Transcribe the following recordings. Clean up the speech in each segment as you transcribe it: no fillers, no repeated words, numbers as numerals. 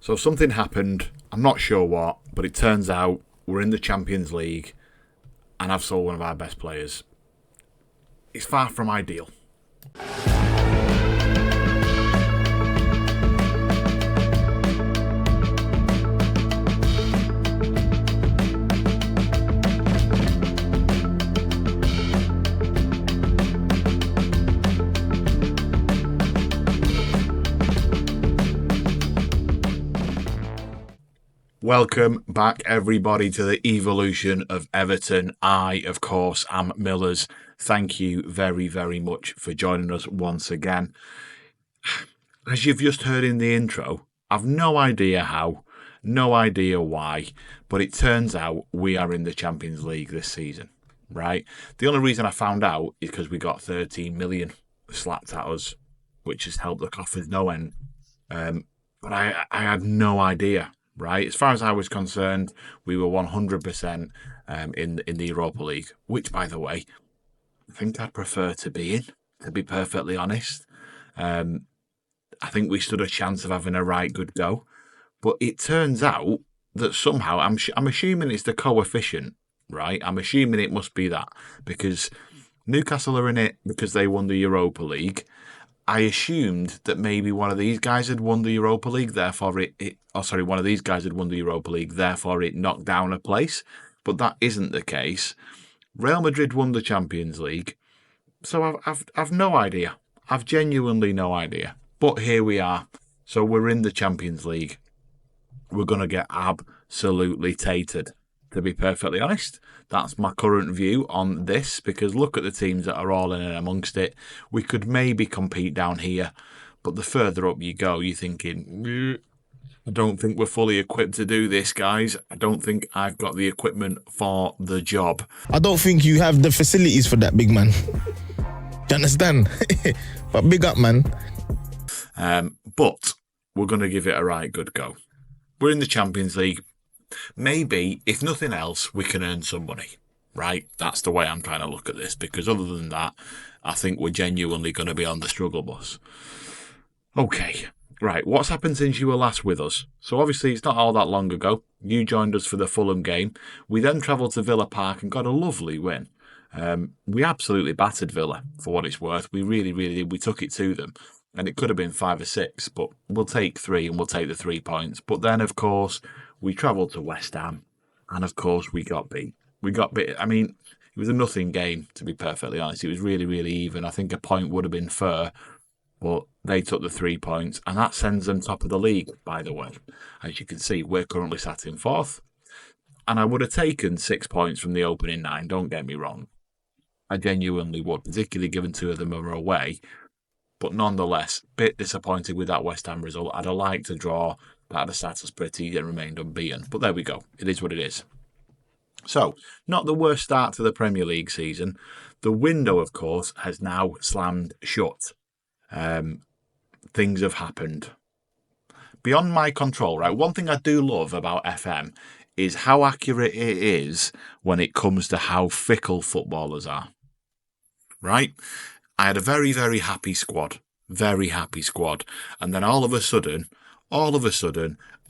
So something happened, I'm not sure what, but it turns out we're in the Champions League and I've sold one of our best players. It's far from ideal. Welcome back, everybody, to the evolution of Everton. I, of course, am Millers. Thank you very, very much for joining us once again. As you've just heard in the intro, I've no idea how, no idea why, but it turns out we are in the Champions League this season, right? The only reason I found out is because we got 13 million slapped at us, which has helped the coffers no end. But I had no idea. Right, as far as I was concerned, we were 100% in the Europa League, which, by the way, I think I'd prefer to be in, to be perfectly honest. I think we stood a chance of having a right good go. But it turns out that somehow, I'm assuming it's the coefficient, right? I'm assuming it must be that, because Newcastle are in it because they won the Europa League. I assumed that maybe one of these guys had won the Europa League, therefore one of these guys had won the Europa League, therefore it knocked down a place. But that isn't the case. Real Madrid won the Champions League. So I've no idea. I've genuinely no idea. But here we are. So we're in the Champions League. We're going to get absolutely tatered, to be perfectly honest. That's my current view on this, because look at the teams that are all in and amongst it. We could maybe compete down here, but the further up you go, you're thinking, I don't think we're fully equipped to do this, guys. I don't think I've got the equipment for the job. I don't think you have the facilities for that, big man. Do you understand? But big up, man. But we're going to give it a right good go. We're in the Champions League. Maybe, if nothing else, we can earn some money, right? That's the way I'm trying to look at this, because other than that, I think we're genuinely going to be on the struggle bus. Okay, right, what's happened since you were last with us? So obviously it's not all that long ago. You joined us for the Fulham game. We then travelled to Villa Park and got a lovely win. We absolutely battered Villa, for what it's worth. We really, really did. We took it to them. And it could have been 5 or 6, but we'll take 3 and we'll take the 3 points. But then, of course, we travelled to West Ham, and of course we got beat. I mean, it was a nothing game, to be perfectly honest. It was really, really even. I think a point would have been fair, but they took the 3 points, and that sends them top of the league, by the way. As you can see, we're currently sat in 4th, and I would have taken 6 points from the opening 9, don't get me wrong. I genuinely would, particularly given 2 of them are away. But nonetheless, bit disappointed with that West Ham result. I'd have liked to draw, that would have sat us pretty and remained unbeaten. But there we go. It is what it is. So, not the worst start to the Premier League season. The window, of course, has now slammed shut. Things have happened. Beyond my control, right? One thing I do love about FM is how accurate it is when it comes to how fickle footballers are. Right? I had a very, very happy squad. Very happy squad. And then all of a sudden,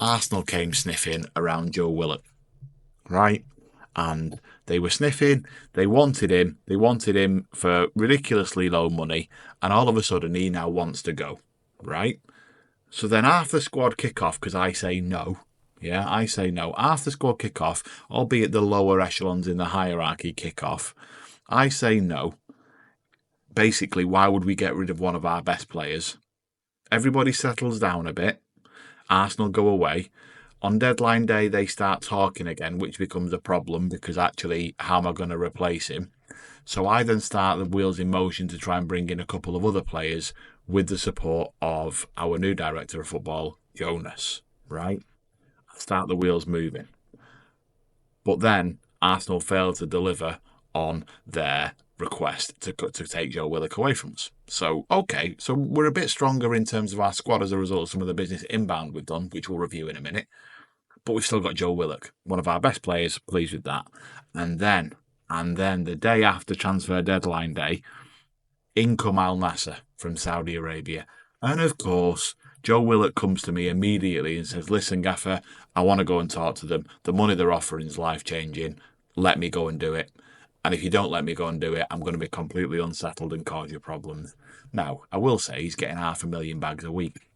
Arsenal came sniffing around Joe Willock. Right? And they were sniffing. They wanted him for ridiculously low money. And all of a sudden, he now wants to go. Right? So then half the squad kick off, because I say no. Yeah, I say no. Half the squad kick off, albeit the lower echelons in the hierarchy kick off. I say no. Basically, why would we get rid of one of our best players? Everybody settles down a bit. Arsenal go away. On deadline day, they start talking again, which becomes a problem because actually, how am I going to replace him? So I then start the wheels in motion to try and bring in a couple of other players with the support of our new director of football, Jonas, right? I start the wheels moving. But then Arsenal failed to deliver on their request to take Joe Willock away from us. So, okay, so we're a bit stronger in terms of our squad as a result of some of the business inbound we've done, which we'll review in a minute. But we've still got Joe Willock, one of our best players, pleased with that. And then the day after transfer deadline day, in come Al Nassr from Saudi Arabia. And of course, Joe Willock comes to me immediately and says, listen, Gaffer, I want to go and talk to them. The money they're offering is life-changing. Let me go and do it. And if you don't let me go and do it, I'm going to be completely unsettled and cause you problems. Now, I will say he's getting 500,000 bags a week.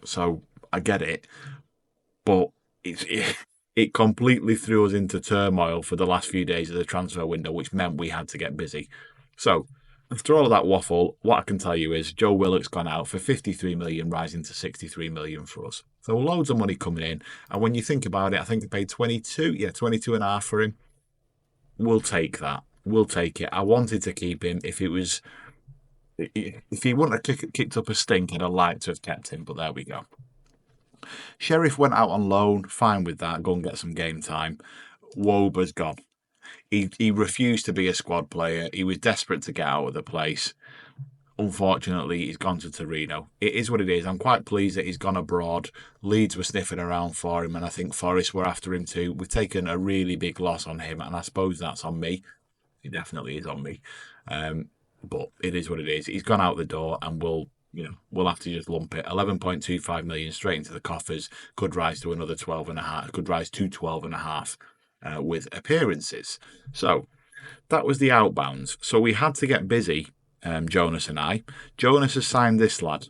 So I get it. But it completely threw us into turmoil for the last few days of the transfer window, which meant we had to get busy. So after all of that waffle, what I can tell you is Joe Willock's gone out for 53 million, rising to 63 million for us. So loads of money coming in. And when you think about it, I think they paid 22 and a half for him. We'll take that. We'll take it. I wanted to keep him. If he wouldn't have kicked up a stink, I'd have liked to have kept him, but there we go. Sheriff went out on loan, fine with that, go and get some game time. Woba's gone. He refused to be a squad player. He was desperate to get out of the place. Unfortunately, he's gone to Torino. It is what it is. I'm quite pleased that he's gone abroad. Leeds were sniffing around for him, and I think Forest were after him too. We've taken a really big loss on him, and I suppose that's on me. It definitely is on me. But it is what it is. He's gone out the door, and we'll have to just lump it. 11.25 million straight into the coffers. Could rise to another 12.5. Could rise to 12.5 with appearances. So that was the outbounds. So we had to get busy, Jonas and I. Jonas has signed this lad,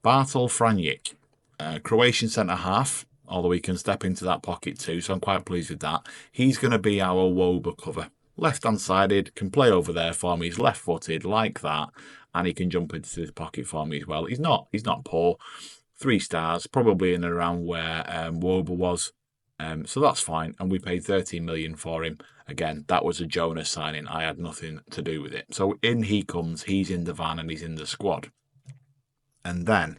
Bartol Franjic, Croatian centre half. Although he can step into that pocket too, so I'm quite pleased with that. He's going to be our Woba cover. Left-hand sided, can play over there for me. He's left-footed like that, and he can jump into his pocket for me as well. He's not poor. 3 stars, probably in and around where Woba was. So that's fine. And we paid 13 million for him. Again, that was a Jonas signing. I had nothing to do with it. So in he comes. He's in the van and he's in the squad. And then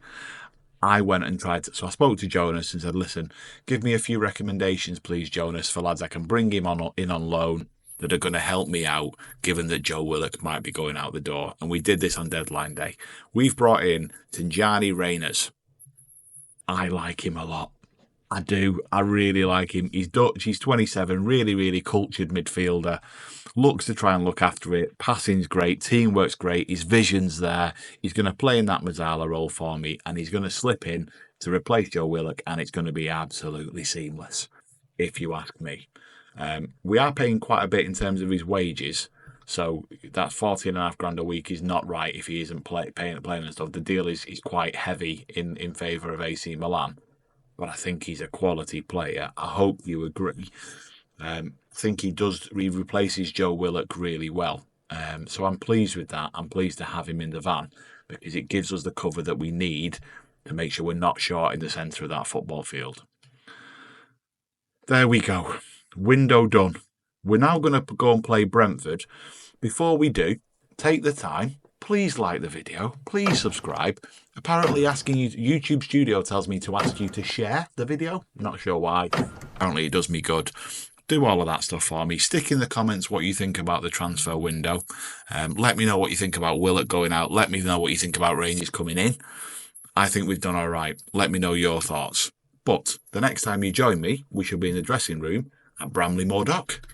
I went and tried to... So I spoke to Jonas and said, listen, give me a few recommendations, please, Jonas, for lads I can bring him in on loan that are going to help me out, given that Joe Willock might be going out the door. And we did this on deadline day. We've brought in Tijjani Reyners. I like him a lot. I do. I really like him. He's Dutch. He's 27. Really, really cultured midfielder. Looks to try and look after it. Passing's great. Teamwork's great. His vision's there. He's going to play in that Mazzala role for me, and he's going to slip in to replace Joe Willock, and it's going to be absolutely seamless, if you ask me. We are paying quite a bit in terms of his wages, so that 14.5 grand a week is not right if he isn't playing and stuff. The deal is quite heavy in favour of AC Milan, but I think he's a quality player. I hope you agree. I think he replaces Joe Willock really well. So I'm pleased with that. I'm pleased to have him in the van because it gives us the cover that we need to make sure we're not short in the centre of that football field. There we go. Window done. We're now going to go and play Brentford. Before we do, take the time. Please like the video. Please subscribe. Apparently asking you, YouTube Studio tells me to ask you to share the video. Not sure why. Apparently it does me good. Do all of that stuff for me. Stick in the comments what you think about the transfer window. Let me know what you think about Willock going out. Let me know what you think about Rangers coming in. I think we've done all right. Let me know your thoughts. But the next time you join me, we shall be in the dressing room at Bramley Moor Dock.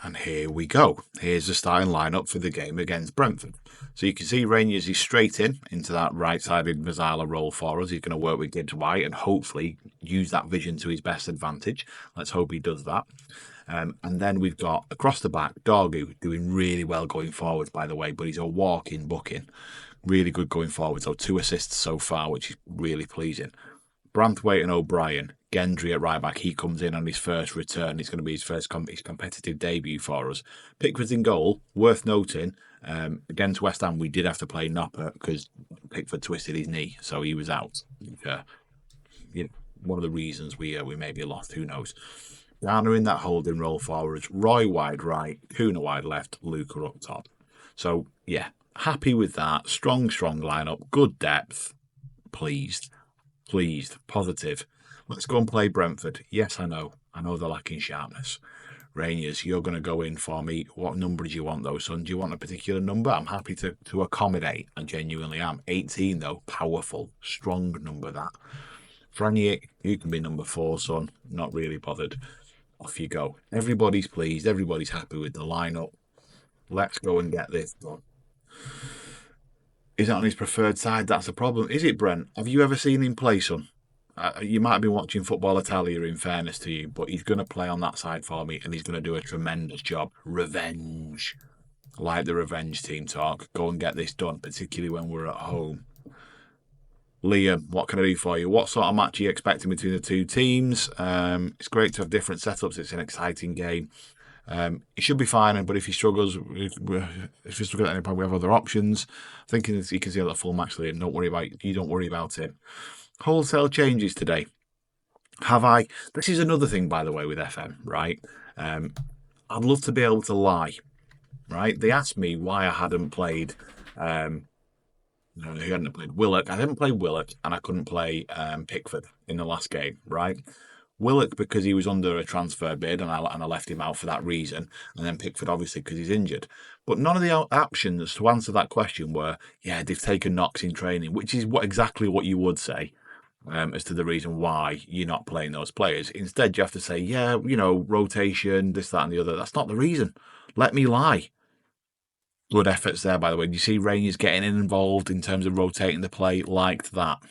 And here we go. Here's the starting lineup for the game against Brentford. So you can see Rangers is straight into that right-sided Mazzala role for us. He's going to work with Gibbs White and hopefully use that vision to his best advantage. Let's hope he does that. And then we've got across the back, Dorgu doing really well going forwards, by the way, but he's a walking booking. Really good going forward. So 2 assists so far, which is really pleasing. Branthwaite and O'Brien. Gendry at right back, he comes in on his first return. It's going to be his first his competitive debut for us. Pickford's in goal. Worth noting, against West Ham, we did have to play Nopper because Pickford twisted his knee, so he was out. One of the reasons we maybe lost, who knows. Garner in that holding role forwards. Roy wide right, Kuna wide left, Luca up top. So, yeah, happy with that. Strong lineup. Good depth. Pleased, positive. Let's go and play Brentford. Yes, I know they're lacking sharpness. Rangers, you're going to go in for me. What number do you want, though, son? Do you want a particular number? I'm happy to accommodate. I genuinely am. 18, though. Powerful. Strong number, that. Franjic, you can be number 4, son. Not really bothered. Off you go. Everybody's pleased. Everybody's happy with the lineup. Let's go and get this done. He's not on his preferred side. That's the problem. Is it, Brent? Have you ever seen him play, son? You might have been watching Football Italia, in fairness to you, but he's going to play on that side for me, and he's going to do a tremendous job. Revenge. Like the revenge team talk. Go and get this done, particularly when we're at home. Liam, what can I do for you? What sort of match are you expecting between the two teams? It's great to have different setups. It's an exciting game. He should be fine, but if he struggles, if he struggles at any point, we have other options. Thinking that you can see that full match, Liam. Don't worry about it. Wholesale changes today. Have I? This is another thing, by the way, with FM, right? I'd love to be able to lie, right? They asked me why I hadn't played. He hadn't played Willock. I hadn't played Willock, and I couldn't play Pickford in the last game, right? Willock because he was under a transfer bid, and I left him out for that reason. And then Pickford, obviously, because he's injured. But none of the options to answer that question were, yeah, they've taken knocks in training, which is exactly what you would say. As to the reason why you're not playing those players. Instead, you have to say, yeah, rotation, this, that, and the other. That's not the reason. Let me lie. Good efforts there, by the way. Do you see Rangers getting involved in terms of rotating the play? Liked that.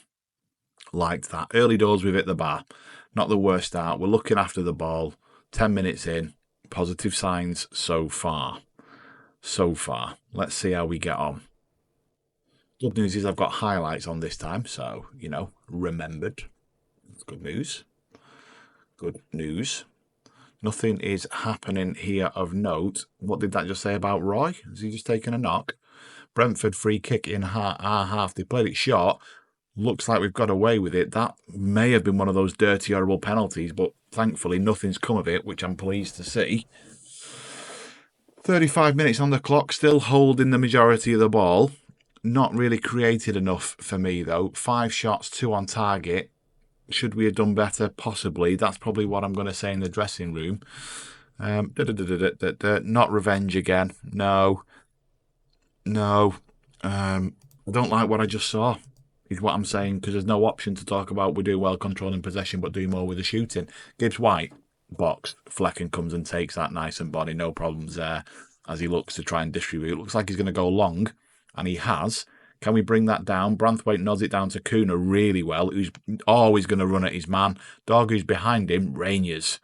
Early doors, we've hit the bar. Not the worst start. We're looking after the ball. 10 minutes in. Positive signs so far. Let's see how we get on. Good news is I've got highlights on this time, so, remembered. That's good news. Nothing is happening here of note. What did that just say about Roy? Has he just taken a knock? Brentford free kick in our half. They played it short. Looks like we've got away with it. That may have been one of those dirty, horrible penalties, but thankfully nothing's come of it, which I'm pleased to see. 35 minutes on the clock, still holding the majority of the ball. Not really created enough for me, though. 5 shots, 2 on target. Should we have done better? Possibly. That's probably what I'm going to say in the dressing room. Not revenge again. No. I don't like what I just saw, is what I'm saying, because there's no option to talk about we do well controlling possession but do more with the shooting. Gibbs White, box. Flecken comes and takes that nice and body. No problems there as he looks to try and distribute. It looks like he's going to go long. And he has. Can we bring that down? Branthwaite nods it down to Kuna really well, who's always going to run at his man. Dog, who's behind him, Rangers.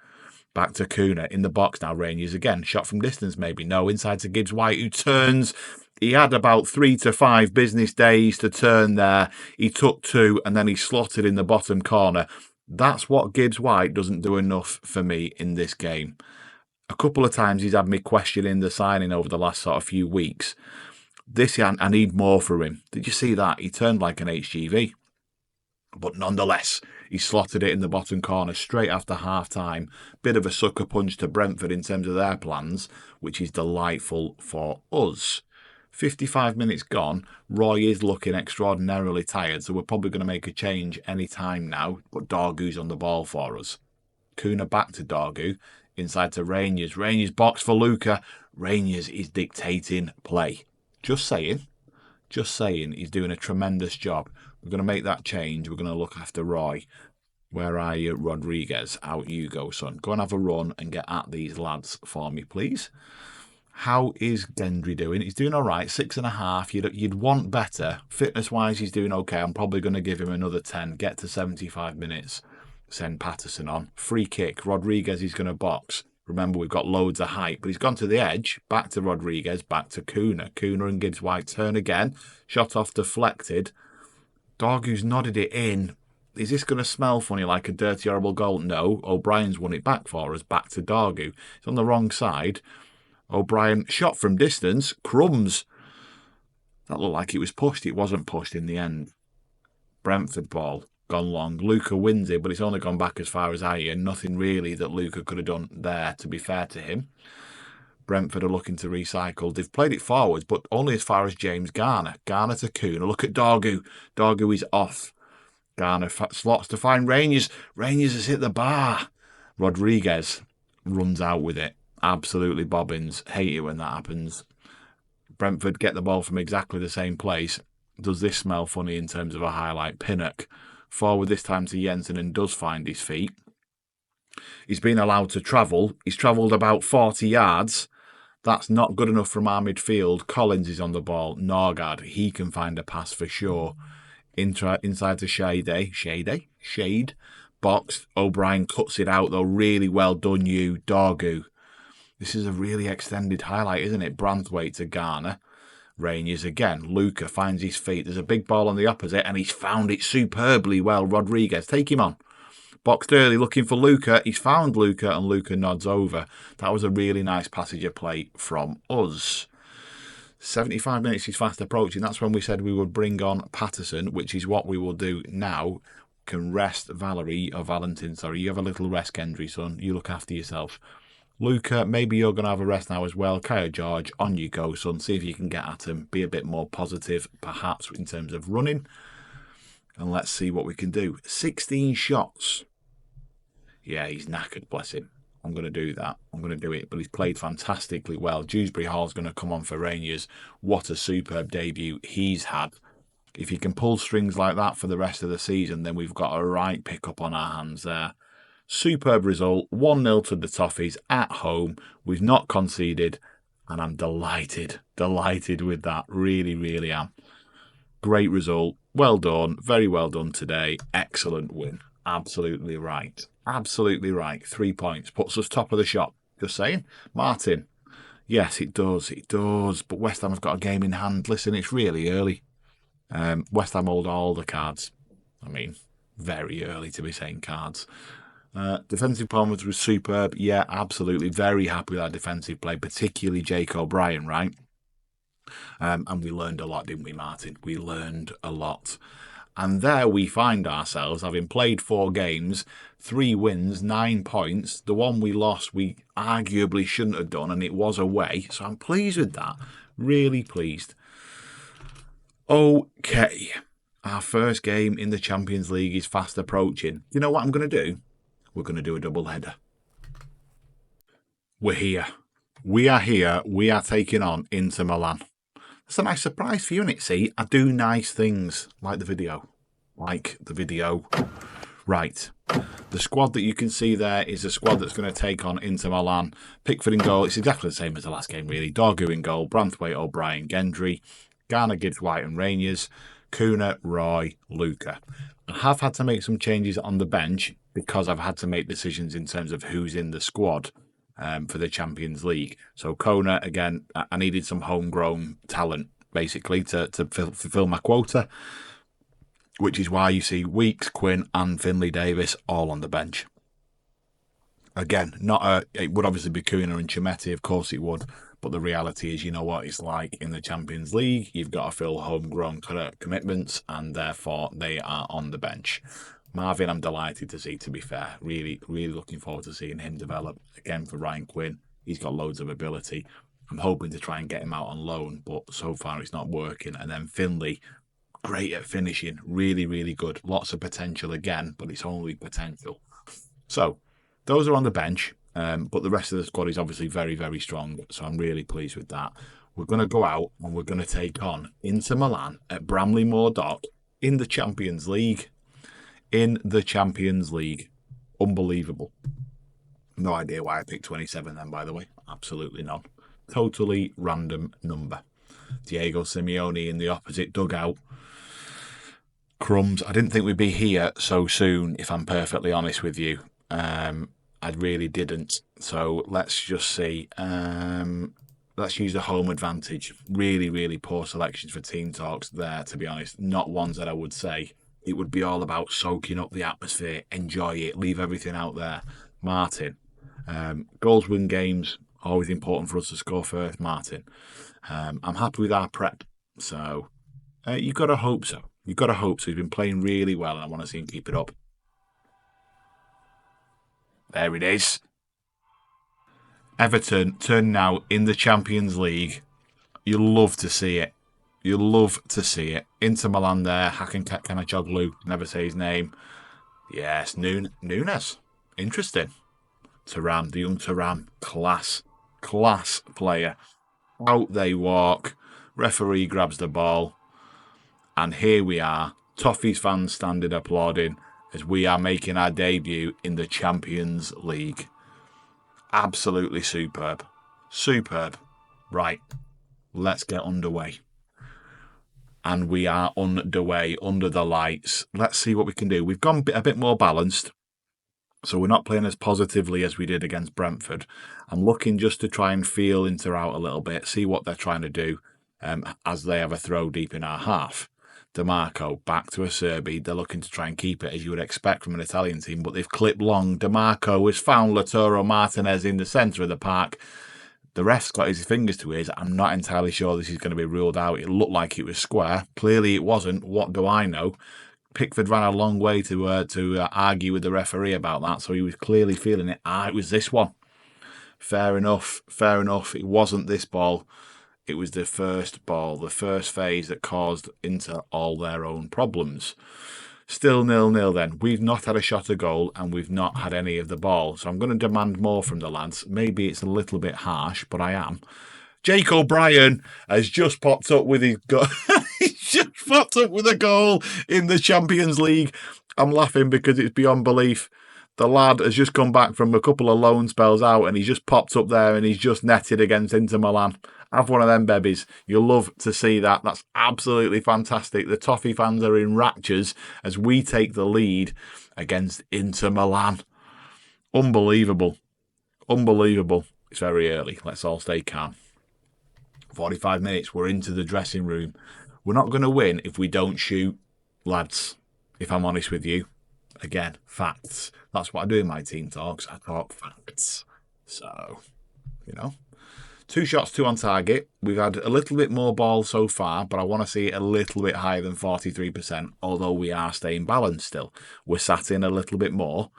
Back to Kuna. In the box now, Rangers again. Shot from distance, maybe. No, inside to Gibbs White, who turns. He had about 3 to 5 business days to turn there. He took 2, and then he slotted in the bottom corner. That's what Gibbs White doesn't do enough for me in this game. A couple of times he's had me questioning the signing over the last sort of few weeks. This, I need more from him. Did you see that? He turned like an HGV. But nonetheless, he slotted it in the bottom corner straight after half-time. Bit of a sucker punch to Brentford in terms of their plans, which is delightful for us. 55 minutes gone. Roy is looking extraordinarily tired, so we're probably going to make a change any time now. But Dorgu's on the ball for us. Kuna back to Dorgu. Inside to Rangers. Rangers box for Luca. Rangers is dictating play. Just saying, he's doing a tremendous job. We're going to make that change. We're going to look after Roy. Where are you, Rodriguez? Out you go, son. Go and have a run and get at these lads for me, please. How is Gendry doing? He's doing all right, 6.5. You'd want better. Fitness-wise, he's doing okay. I'm probably going to give him another 10. Get to 75 minutes. Send Patterson on. Free kick. Rodriguez is going to box. Remember, we've got loads of height, but he's gone to the edge. Back to Rodriguez, back to Kuna. Kuna and Gibbs White turn again. Shot off deflected. Dorgu's nodded it in. Is this going to smell funny like a dirty, horrible goal? No. O'Brien's won it back for us. Back to Dorgu. It's on the wrong side. O'Brien shot from distance. Crumbs. That looked like it was pushed. It wasn't pushed in the end. Brentford ball. Gone long. Luca wins it, but it's only gone back as far as I and nothing really that Luca could have done there, to be fair to him. Brentford are looking to recycle. They've played it forwards, but only as far as James Garner. Garner to Kuna. Look at Dorgu. Dorgu is off. Garner slots to find Rangers. Rangers has hit the bar. Rodriguez runs out with it. Absolutely bobbins. Hate it when that happens. Brentford get the ball from exactly the same place. Does this smell funny in terms of a highlight? Pinnock. Forward this time to Jensen and does find his feet. He's been allowed to travel. He's travelled about 40 yards. That's not good enough from our midfield. Collins is on the ball. Norgard, he can find a pass for sure. Inside to Shade. Box. O'Brien cuts it out though. Really well done, you. Dorgu. This is a really extended highlight, isn't it? Branthwaite to Garner. Rangers again. Luca finds his feet. There's a big ball on the opposite and he's found it superbly well. Rodriguez, take him on. Boxed early, looking for Luca. He's found Luca and Luca nods over. That was a really nice passage of play from us. 75 minutes is fast approaching. That's when we said we would bring on Patterson, which is what we will do now. Can rest Valentin. You have a little rest, Gendry, son. You look after yourself. Luca, maybe you're going to have a rest now as well. Kaya George, on you go, son. See if you can get at him. Be a bit more positive, perhaps, in terms of running. And let's see what we can do. 16 shots. Yeah, he's knackered, bless him. I'm going to do that. I'm going to do it. But he's played fantastically well. Dewsbury Hall's going to come on for Rangers. What a superb debut he's had. If he can pull strings like that for the rest of the season, then we've got a right pick-up on our hands there. Superb result. 1-0 to the Toffees at home. We've not conceded. And I'm delighted with that. Really, really am. Great result. Well done. Very well done today. Excellent win. Absolutely right. 3 points. Puts us top of the shop. Just saying. Martin. Yes, it does. But West Ham have got a game in hand. Listen, it's really early. West Ham hold all the cards. I mean, very early to be saying cards. Defensive performance was superb. Yeah, absolutely. Very happy with our defensive play, particularly Jake O'Brien, right? And we learned a lot, didn't we, Martin? We learned a lot. And there we find ourselves, having played 4 games, 3 wins, 9 points. The one we lost, we arguably shouldn't have done, and it was away. So I'm pleased with that. Really pleased. Okay. Our first game in the Champions League is fast approaching. You know what I'm going to do? We're going to do a double header. We're here. We are here. We are taking on Inter Milan. It's a nice surprise for you, isn't it? See, I do nice things. Like the video. Right. The squad that you can see there is a squad that's going to take on Inter Milan. Pickford in goal. It's exactly the same as the last game, really. Dorgu in goal. Branthwaite, O'Brien, Gendry. Garner, Gibbs, White and Rangers. Kuna, Roy, Luca. I have had to make some changes on the bench because I've had to make decisions in terms of who's in the squad. For the Champions League. So Kona, again, I needed some homegrown talent, basically, to fulfill my quota, which is why you see Weeks, Quinn and Finlay Davis all on the bench. Again, it would obviously be Kuna and Chimetti, of course it would, but the reality is, you know what it's like in the Champions League. You've got to fill homegrown commitments, and therefore they are on the bench. Marvin, I'm delighted to see, to be fair. Really, really looking forward to seeing him develop. Again, for Ryan Quinn, he's got loads of ability. I'm hoping to try and get him out on loan, but so far it's not working. And then Finlay, great at finishing. Really, really good. Lots of potential again, but it's only potential. So, those are on the bench, but the rest of the squad is obviously very, very strong. So I'm really pleased with that. We're going to go out and we're going to take on Inter Milan at Bramley Moor Dock in the Champions League. Unbelievable. No idea why I picked 27 then, by the way. Absolutely none. Totally random number. Diego Simeone in the opposite dugout. Crumbs. I didn't think we'd be here so soon, if I'm perfectly honest with you. I really didn't. So let's just see. Let's use the home advantage. Really, really poor selections for team talks there, to be honest. Not ones that I would say. It would be all about soaking up the atmosphere, enjoy it, leave everything out there. Martin, goals win games, always important for us to score first, Martin. I'm happy with our prep, so you've got to hope so. He's been playing really well, and I want to see him keep it up. There it is. Everton turn now in the Champions League. You'll love to see it. Inter Milan there. Hakan Kanachoglu. Never say his name. Yes, Nunes. Interesting. Thuram, the young Thuram. Class player. Out they walk. Referee grabs the ball. And here we are. Toffees fans standing applauding as we are making our debut in the Champions League. Absolutely superb. Right, let's get underway. And we are underway under the lights. Let's see what we can do. We've gone a bit more balanced. So we're not playing as positively as we did against Brentford. I'm looking just to try and feel Inter out a little bit, see what they're trying to do as they have a throw deep in our half. DeMarco back to Acerbi. They're looking to try and keep it as you would expect from an Italian team, but they've clipped long. DeMarco has found Lautaro Martinez in the centre of the park. The ref's got his fingers to his. I'm not entirely sure this is going to be ruled out. It looked like it was square. Clearly it wasn't. What do I know? Pickford ran a long way to argue with the referee about that, so he was clearly feeling it. It was this one. Fair enough. It wasn't this ball. It was the first ball, the first phase that caused Inter all their own problems. Still 0-0 then. We've not had a shot at goal and we've not had any of the ball. So I'm going to demand more from the lads. Maybe it's a little bit harsh, but I am. Jake O'Brien has just popped up with his goal. He's just popped up with a goal in the Champions League. I'm laughing because it's beyond belief. The lad has just come back from a couple of loan spells out and he's just popped up there and he's just netted against Inter Milan. Have one of them babies. You'll love to see that. That's absolutely fantastic. The Toffee fans are in raptures as we take the lead against Inter Milan. Unbelievable. It's very early. Let's all stay calm. 45 minutes, we're into the dressing room. We're not going to win if we don't shoot, lads, if I'm honest with you. Again, facts. That's what I do in my team talks. I talk facts. So, 2 shots, 2 on target. We've had a little bit more ball so far, but I want to see it a little bit higher than 43%, although we are staying balanced still. We're sat in a little bit more.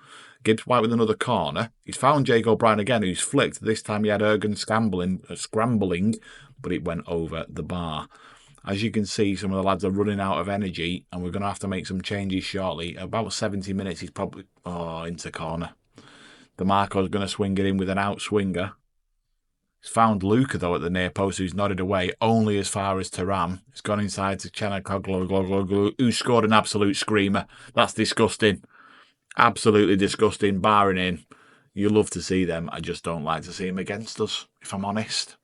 Gibbs White with another corner. He's found Jake O'Brien again, who's flicked. This time he had Ergen scrambling, but it went over the bar. As you can see, some of the lads are running out of energy, and we're going to have to make some changes shortly. About 70 minutes, he's probably... into corner. DeMarco's going to swing it in with an outswinger. He's found Luca, though, at the near post, who's nodded away only as far as Thuram. It's gone inside to Chanakoglu, who scored an absolute screamer. That's disgusting. Absolutely disgusting. Barring in. You love to see them. I just don't like to see them against us, if I'm honest.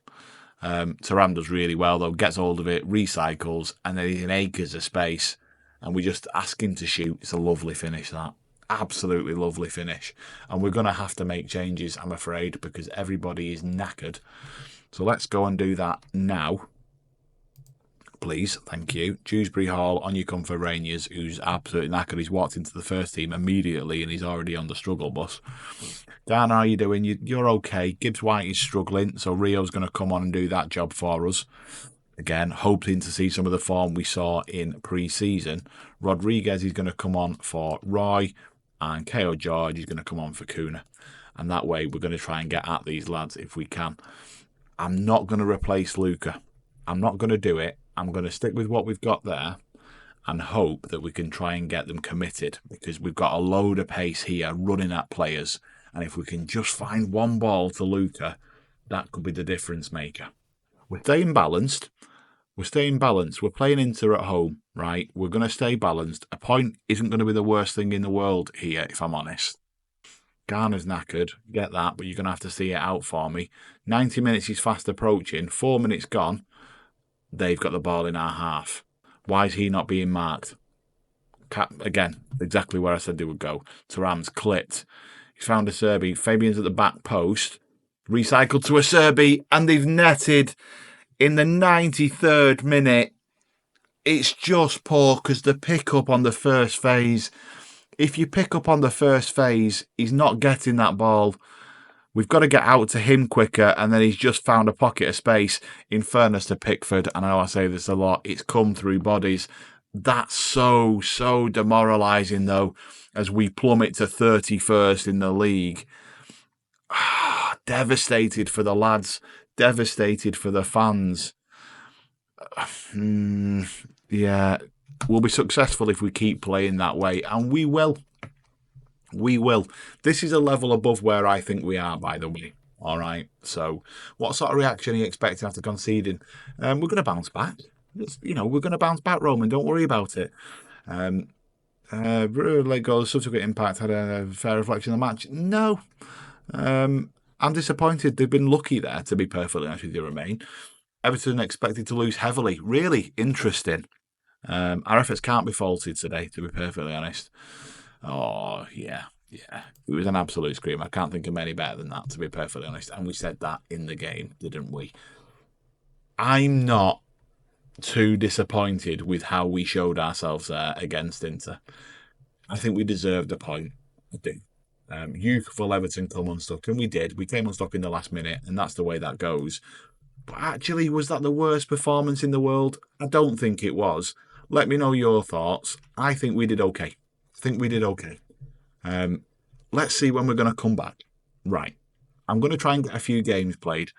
Thuram does really well, though. Gets hold of it, recycles, and then he's in acres of space. And we just ask him to shoot. It's a lovely finish, that. Absolutely lovely finish. And we're going to have to make changes, I'm afraid, because everybody is knackered. So let's go and do that now. Please, thank you. Dewsbury Hall, on you come for Rangers, who's absolutely knackered. He's walked into the first team immediately and he's already on the struggle bus. Dan, how are you doing? You're okay. Gibbs White is struggling, so Rio's going to come on and do that job for us. Again, hoping to see some of the form we saw in pre-season. Rodriguez is going to come on for Roy, and K.O. George is going to come on for Kuna. And that way, we're going to try and get at these lads if we can. I'm not going to replace Luca. I'm not going to do it. I'm going to stick with what we've got there and hope that we can try and get them committed, because we've got a load of pace here running at players. And if we can just find one ball to Luca, that could be the difference maker. We're staying balanced. We're playing Inter at home, right? We're going to stay balanced. A point isn't going to be the worst thing in the world here, if I'm honest. Garner's knackered, get that, but you're going to have to see it out for me. 90 minutes is fast approaching. 4 minutes gone. They've got the ball in our half. Why is he not being marked? Again, exactly where I said they would go. Thuram's clipped. He's found Acerbi. Fabian's at the back post. Recycled to Acerbi, and they've netted in the 93rd minute. It's just poor because the pick-up on the first phase, if you pick up on the first phase, he's not getting that ball. We've got to get out to him quicker, and then he's just found a pocket of space. In fairness to Pickford, and I know I say this a lot, it's come through bodies. That's so demoralising, though, as we plummet to 31st in the league. Devastated for the lads. Devastated for the fans. Yeah, we'll be successful if we keep playing that way, and we will. We will. This is a level above where I think we are, by the way. All right. So what sort of reaction are you expecting after conceding? We're going to bounce back. We're going to bounce back, Roman. Don't worry about it. Late goal, subsequent impact had a fair reflection of the match. No. I'm disappointed. They've been lucky there, to be perfectly honest with you, Remain. Everton expected to lose heavily. Really interesting. Our efforts can't be faulted today, to be perfectly honest. Oh, yeah. Yeah. It was an absolute scream. I can't think of many better than that, to be perfectly honest. And we said that in the game, didn't we? I'm not too disappointed with how we showed ourselves there against Inter. I think we deserved a point. I do. Youthful Everton come unstuck, and we did. We came unstuck in the last minute, and that's the way that goes. But actually, was that the worst performance in the world? I don't think it was. Let me know your thoughts. I think we did okay. I think we did okay. Let's see when we're going to come back. Right. I'm going to try and get a few games played.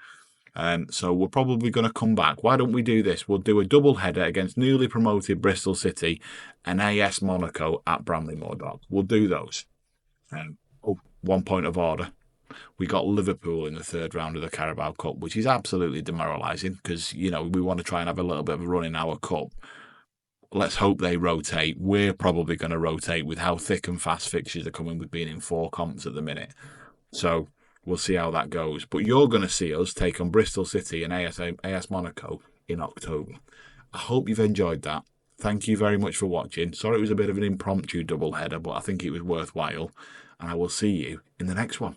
So we're probably going to come back. Why don't we do this? We'll do a double header against newly promoted Bristol City and AS Monaco at Bramley Moor Dock. We'll do those. 1 point of order. We got Liverpool in the third round of the Carabao Cup, which is absolutely demoralising because, we want to try and have a little bit of a run in our cup. Let's hope they rotate. We're probably going to rotate with how thick and fast fixtures are coming with being in 4 comps at the minute. So we'll see how that goes. But you're going to see us take on Bristol City and AS Monaco in October. I hope you've enjoyed that. Thank you very much for watching. Sorry it was a bit of an impromptu double header, but I think it was worthwhile. And I will see you in the next one.